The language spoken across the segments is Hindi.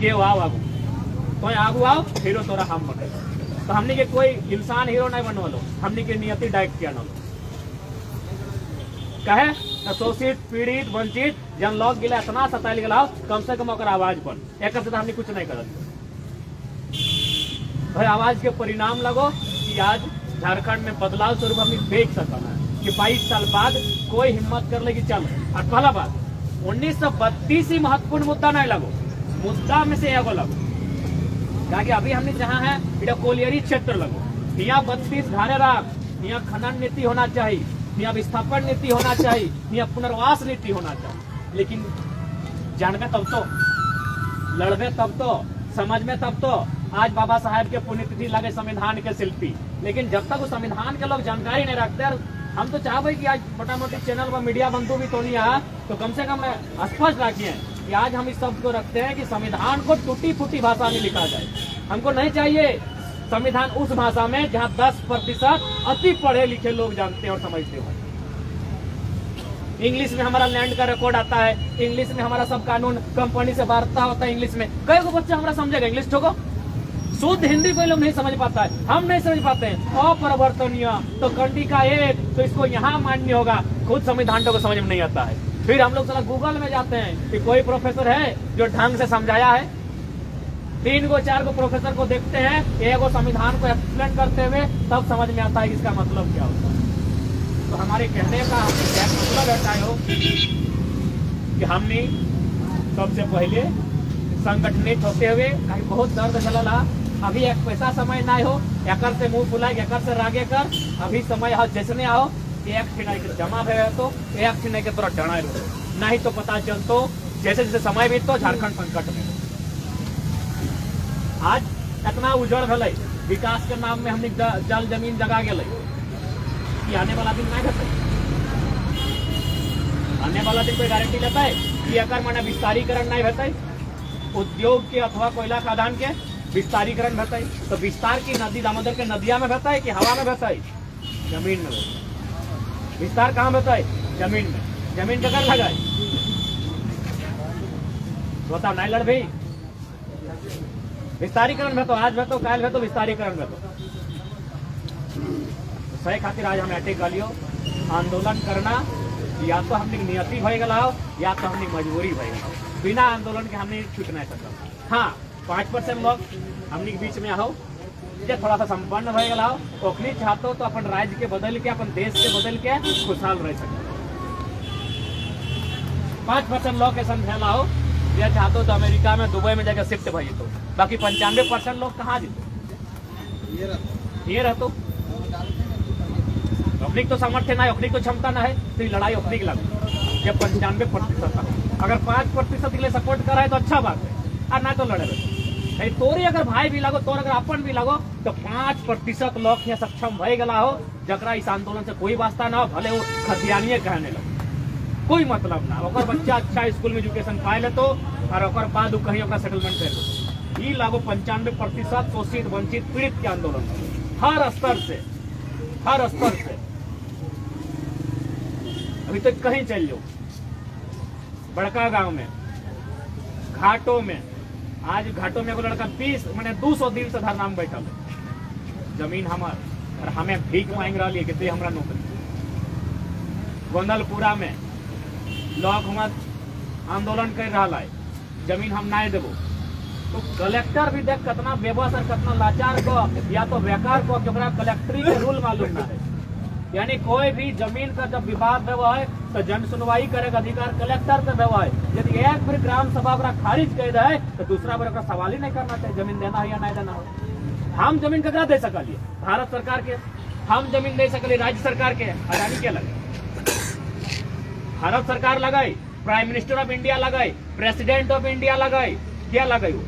के आओ आगू, तो आगू आओ हीरो तोरा हम बने। तो हमने के कोई इंसान हीरो नहीं बनवालो, हमने के नियति डायरेक्ट किया ना कहे शोषित पीड़ित वंचित जन लोग गिला इतना सताइल गला कम से कम ओकर आवाज पर एक से हमने कुछ नहीं करल। भाई आवाज के परिणाम लगो कि आज झारखंड में बदलाव स्वरूप हम देख सकते हैं कि 22 साल बाद कोई हिम्मत कर ले कि चल। और पहला बात 1932 ही महत्वपूर्ण मुद्दा नहीं लगो, मुद्दा में से एगो लगो कि अभी हमने जहाँ है इधर कोलियरी क्षेत्र लगो, यहाँ 32 धारे राख, यहाँ खनन नीति होना चाहिए, यहाँ विस्थापन नीति होना चाहिए, यहाँ पुनर्वास नीति होना चाहिए। लेकिन जानबे तब तो, लड़बे तब तो, समझ में तब तो। आज बाबा साहेब के पुण्यतिथि लगे संविधान के शिल्पी, लेकिन जब तक वो संविधान के लोग जानकारी नहीं रखते, हम तो चाहते कि आज मोटा मोटी चैनल पर मीडिया बंधु भी तो नहीं आया तो कम से कम स्पष्ट रखिए कि आज हम इस शब्द को रखते हैं कि संविधान को टूटी फूटी भाषा में लिखा जाए। हमको नहीं चाहिए संविधान उस भाषा में जहां 10% अति पढ़े लिखे लोग जानते हैं और समझते हो। इंग्लिश में हमारा लैंड का रिकॉर्ड आता है, इंग्लिश में हमारा सब कानून कंपनी से वार्ता होता है इंग्लिश में। कई को बच्चा हमारा समझेगा इंग्लिश ठोको, शुद्ध हिंदी कोई लोग नहीं समझ पाता है, हम नहीं समझ पाते हैं। अपरिवर्तनीय तो कंडी का एक, तो इसको यहाँ मान्य होगा, खुद संविधान को समझ में नहीं आता है। फिर हम लोग साला गूगल में जाते हैं कि कोई प्रोफेसर है जो ढंग से समझाया है, 3 को 4 को प्रोफेसर को देखते हैं, एक को संविधान को एक्सप्लेन करते हुए, तब समझ में आता है कि इसका मतलब क्या होता है। तो हमारे कहने का क्या मतलब रहता हो कि हमने सबसे पहले संगठनित होते हुए कहीं बहुत दर्द झलला, अभी एक पैसा समय ना हो, एकर से मुंह फुलाए, एकर से रागे कर, अभी समय हो जैसने आओ, एक ठिनाई के जमा भे तो एक ठिनाई के तोरा डरा लो, नहीं तो पता चलतो जैसे जैसे समय बीततो झारखंड संकट में। आज इतना उजड़ भले विकास के नाम में हमने जल जमीन जगा गए कि आने वाला दिन नहीं घटे, आने वाला दिन कोई गारंटी लेता है कि एकर माने विस्तारीकरण नहीं होता, उद्योग के अथवा कोयला खदान के विस्तारीकरण होता है। तो विस्तार की नदी दामोदर के नदिया में होता है कि हवा में होता है? जमीन में। विस्तार कहाँ होता है? जमीन में। जमीन जगह लगाए बताओ नहीं लड़ भाई, विस्तारीकरण में तो आज में तो काल में तो विस्तारीकरण में तो सही खातिर आज हमें अटैक गलियो आंदोलन करना, या तो हमने नियति भय गला हो या तो हमने मजबूरी भय गला हो। बिना आंदोलन के हमने छूट नहीं सकता। हाँ 5% लोग हमने के बीच में आओ जे थोड़ा सा संपन्न भय गला हो, ओखनी चाहते तो अपन राज्य के बदल के, अपन देश के बदल के खुशहाल रह सकते। 5% लोग के समझेला हो ये चाहते तो अमेरिका में दुबई में जाकर शिफ्ट भई तो, बाकी 95% लोग कहाँ जीते? ये रहतो अपनी तो सामर्थ्य ना है, अपनी तो क्षमता ना है, तो लड़ाई अपनी की लगे। जब 95% अगर 5% के लिए सपोर्ट कर रहा है तो अच्छा बात है, और ना तो लड़े रहे। तोरे अगर भाई भी लगो, तोर अगर अपन भी लगो, तो 5% लोग यहाँ सक्षम भय गला हो जकरा इस आंदोलन से कोई वास्ता ना हो, भले वो खतियानिये कहने लगो, कोई मतलब ना। ओकर बच्चा अच्छा स्कूल में एजुकेशन पाए ले तो, और ओकर बाद कहीं ओकरा सेटलमेंट कर दो। ये लागो 95% शोषित वंचित पीड़ित के आंदोलन हर स्तर से, हर स्तर से। अभी तक कहीं चल जाओ, बड़का गांव में, घाटों में, आज घाटों में एगो लड़का 200 दिन से धरना में बैठल है। जमीन हमार और हमें भीख मांग रही है कि दे हमरा नौकरी। गोंदलपुरा में लोग हमार आंदोलन कर रहा है, जमीन हम नहीं देवो। तो कलेक्टर भी देख कितना बेबस और कितना लाचार को, या तो बेकार को, जरा कलेक्टरी के रूल मालूम ना है। यानी कोई भी जमीन का जब विवाद हुआ है तो जन सुनवाई करेगा अधिकार कलेक्टर पे हुआ है। यदि एक फिर ग्राम सभा खारिज कर दे तो दूसरा बार सवाल ही नहीं करना चाहिए जमीन देना है या नहीं देना हो। हम जमीन ककरा दे सकलिए? भारत सरकार के हम जमीन दे सकलिए, राज्य सरकार के अडानी क्या लगे? भारत सरकार लगाई, प्राइम मिनिस्टर ऑफ इंडिया लगाई, प्रेसिडेंट ऑफ इंडिया लगाई, क्या लगाई?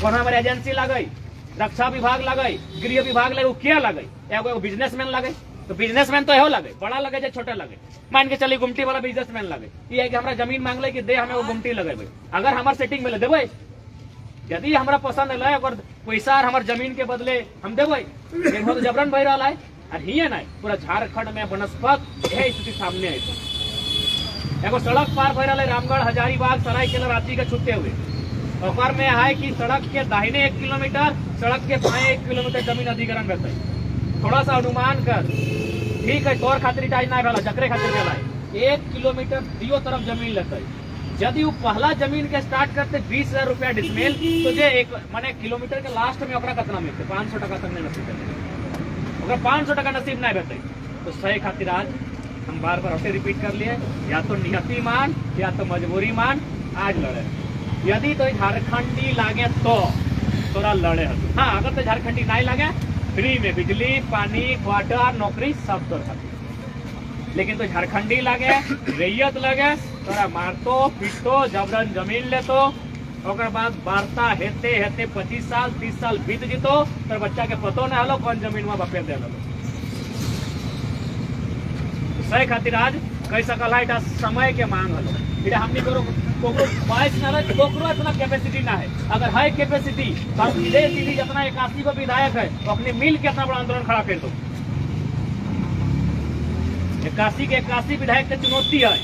कौन हमारी एजेंसी लगाई, रक्षा विभाग लगाई, गृह विभाग लगे, क्या लगाई? एगो बिजनेसमैन लगे, तो बिजनेसमैन तो एहो लगे, बड़ा लगे या छोटा लगे। मान के चलिए गुमटी वाला बिजनेसमैन लगे, ये है कि हमारा जमीन मांग ले कि दे हमें वो गुमटी लगे, अगर हमारे सेटिंग में ले देवे, यदि हमारा पसंद है अगर पैसा हमारे जमीन के बदले हम देवे, तो जबरन बह रहा है। और ही नहीं पूरा झारखंड में बनस्पत यह स्थिति सामने है। एगो सड़क पार बह रहा है रामगढ़, हजारीबाग, सरायकेला, रांची के छुट्टे हुए, ओकर में है कि सड़क के दाहिने 1 किलोमीटर, सड़क के बाएं 1 किलोमीटर जमीन अधिग्रहण रहता है। थोड़ा सा अनुमान कर, ठीक है तोर खातिर चार्ज ना भेला, जकरे खातिर भेला 1 किलोमीटर दियो तरफ जमीन लेता है। यदि वो पहला जमीन के स्टार्ट करते 20,000 रुपया डिसमिल, तो जे एक माने किलोमीटर के लास्ट में ओकरा कितना मिलते 500 टका तक नहीं नसीब है, ओकरा 500 टका नसीब नहीं रहते। तो सही खातिर आज हम बार बार ऐसे रिपीट कर लिए, या तो नियति मान या तो मजबूरी मान, आज लड़े। यदि तो झारखंडी लागे तो तोरा लड़े हल। हाँ अगर तो झारखंडी नहीं लागे, फ्री में बिजली पानी क्वार्टर नौकरी सब तोर खातिर। लेकिन तो झारखंडी लागे, रैयत लगे, तोरा मारतो पीटतो जबरन जमीन लेतो, ओकर बाद वार्ता हेते हेते 25 साल 30 साल बीत जीतो, तोर बच्चा के पतो न हलो कौन जमीन में बपे दे लो। सही खातिर आज कह सकल है इटा समय के मांग हलो। इटा हमनी करो बाइस न रहे, इतना कैपेसिटी ना है। अगर है कैपेसिटी तो हम सीधे सीधी जितना 81 को विधायक है तो अपने मिल के इतना बड़ा आंदोलन खड़ा कर दो। 81 के 81 विधायक की चुनौती है।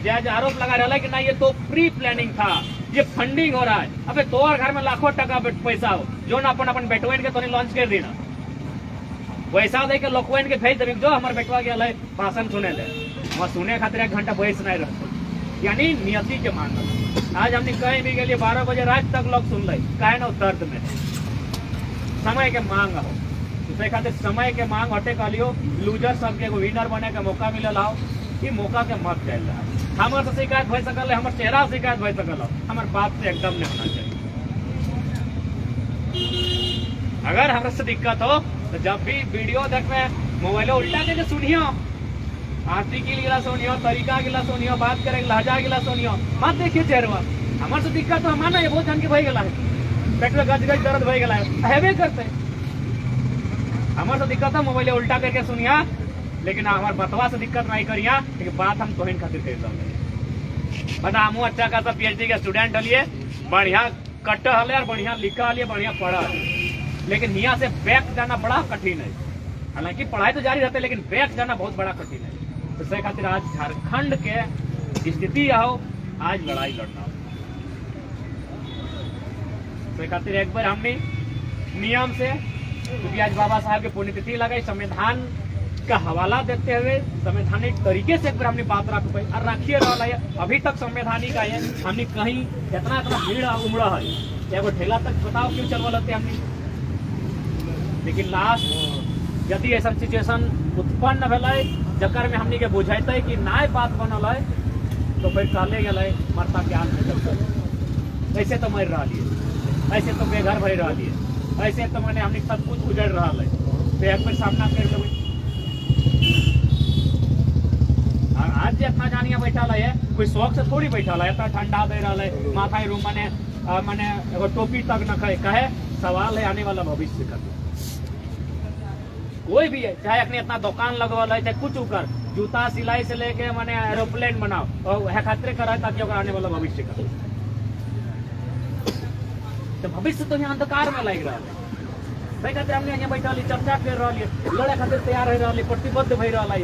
जज आरोप लगा रहा है कि ना ये तो प्री प्लानिंग था, ये फंडिंग हो रहा है। अबे तोर घर में लाखों टका पैसा हो जो ना अपन अपन बेटवेन के तोने लॉन्च कर देना, पैसा दे के लोकवेन के भेज देवी जो हमारे बेटवा गया है भाषण सुने ले, वहाँ सुने खातिर 1 घंटा बहस नहीं रखते। यानी नियति के मांग। आज हमने कहीं भी गए 12 बजे रात तक लोग सुन ले, कहे ना दर्द में समय के मांग हो। दूसरे खातिर समय के मांग हटे कलियो, लूजर सबके विनर बने के मौका मिलल हो, कि मौका के मत चल रहा है। हमारे से शिकायत हो सकल है, हमारे चेहरा से शिकायत हो सकल है, हमारे बात से एकदम नहीं होना चाहिए। अगर हमारे से दिक्कत हो तो जब भी वीडियो देख में मोबाइल उल्टा के सुनियो, आरती के गिला सुनियो, तरीका गिला सुनियो, बात करे लहजा गिला सुनियो, मत देखिए चेहरा। हमारे से दिक्कत तो हमारा ये बहुत जन के भई गला है, पेट में गज गज दर्द भई गला है करते। हमारे से दिक्कत है मोबाइल उल्टा करके सुनिया, लेकिन हमारे बतवा से दिक्कत नहीं करिया, लेकिन बात हम तोहिन खातिर कर रहे। बता हम अच्छा खासा PhD के स्टूडेंट हलिए, बढ़िया कट हले और बढ़िया लिखा हलिए, बढ़िया पढ़ा, लेकिन यहाँ से बैक जाना बड़ा कठिन है। हालांकि पढ़ाई तो जारी रहते, लेकिन बैक जाना बहुत बड़ा कठिन है। तो इससे खातिर आज झारखंड के स्थिति आओ, आज लड़ाई लड़ना हो। इससे खातिर एक बार हमने नियम से, क्योंकि आज बाबा साहब के पुण्यतिथि लगाई, संविधान का हवाला देते हुए संवैधानिक तरीके से एक बार हमने बात रख पाई और रखिए रहा है। अभी तक संवैधानिक है, हमने कहीं इतना इतना भीड़ उमड़ा है, एगो ठेला तक बताओ क्यों चलवा लेते हमने। लेकिन लास्ट यदि ऐसा सिचुएशन उत्पन्न भेलै जकर में हमनी के बुझेते कि नाय बात बनल है, तो फिर कहले गए मरता के आग में जलते। ऐसे तो मर रहा है, ऐसे तो बेघर भर रहा है, ऐसे तो मैंने हमने सब कुछ उजड़ रहा है, तो एक बार सामना कर लेबै। आज जे इतना जानिया बैठा है, कोई शौक से थोड़ी बैठा है, इतना ठंडा दे रहा है, माथा रूम माने एगो टोपी तक न कहे। सवाल है आने वाला भविष्य का। कोई भी है, चाहे अपने इतना दुकान लगवाल है, चाहे कुछ कर, जूता सिलाई से लेके माने एरोप्लेन बनाओ और है खातिर करा ताकि आने वाला भविष्य का। तो भविष्य तो यहाँ अंधकार में लग रहा है। सही खातिर हमने यहाँ बैठा चर्चा कर रहा है, लड़े खातिर तैयार हो रहा है, प्रतिबद्ध हो रहा है।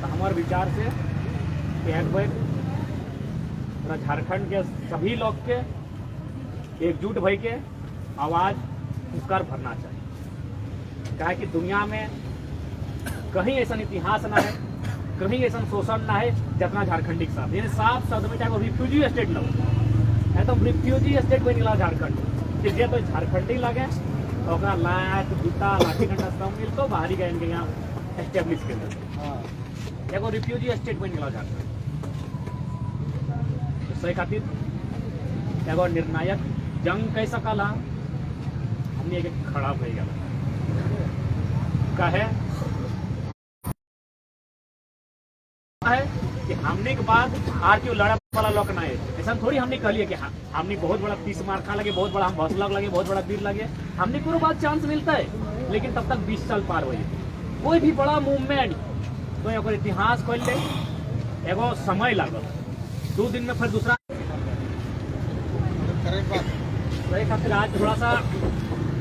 तो हमारे विचार से एक बार झारखंड के सभी लोग के एकजुट भई के आवाज कर भरना चाहिए। कहा कि दुनिया में कहीं ऐसा इतिहास ना है, कहीं ऐसा शोषण ना है जितना झारखंडी के साथ। यानी साफ शब्द में चाहे रिफ्यूजी स्टेट लो, एकदम रिफ्यूजी स्टेट बन गया झारखंड। कि जे तो झारखंडी लगे तो लात जूता लाठी डंडा सब मिलतो बाहरी गए इनके यहाँ एस्टेब्लिश कर देते, एगो रिफ्यूजी स्टेट बन गया झारखंड। तो सही खातिर एगो निर्णायक जंग कह सकला हमने एक खड़ा हो गया कहे कि हमने के बाद आर क्यों लड़ा वाला लोग ना है। ऐसा थोड़ी हमने कह लिया कि हमने बहुत बड़ा 30 मार खा लगे, बहुत बड़ा हम भौसला लगे, बहुत बड़ा तीर लगे, हमने को बाद चांस मिलता है। लेकिन तब तक 20 साल पार हुई। कोई भी बड़ा मूवमेंट तो एगो इतिहास खोल ले, एगो समय लागल, 2 दिन में फिर दूसरा। सही खातिर आज थोड़ा सा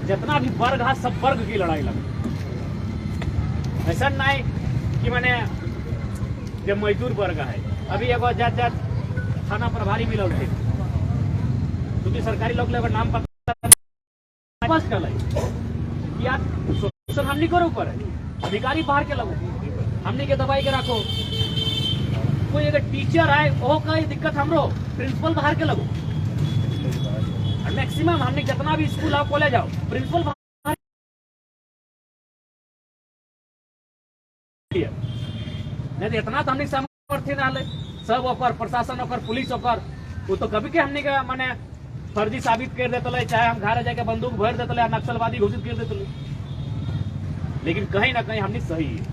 जितना भी वर्ग है सब वर्ग की लड़ाई लगे। ऐसा नहीं कि मैंने जो मजदूर वर्ग है, अभी एगो जज थाना प्रभारी मिलल थे, क्योंकि सरकारी लोग अगर नाम पता बस कर या शोषण हमनी करो ऊपर है, अधिकारी बाहर के लगो, हमनी के दबाई के रखो। कोई अगर टीचर आए वो कई दिक्कत हमरो प्रिंसिपल बाहर के लगो। मैक्सिमम हमने जितना भी स्कूल आओ कॉलेज आओ प्रिंसिपल बाहर, नहीं तो इतना तो हमने सामर्थ्य ना ले सब ओकर प्रशासन ओकर पुलिस ओकर वो तो कभी के हमने के माने फर्जी साबित कर देते, चाहे हम घर जाके बंदूक भर देते, नक्सलवादी घोषित कर देते, लेकिन कहीं ना कहीं हमने सही है।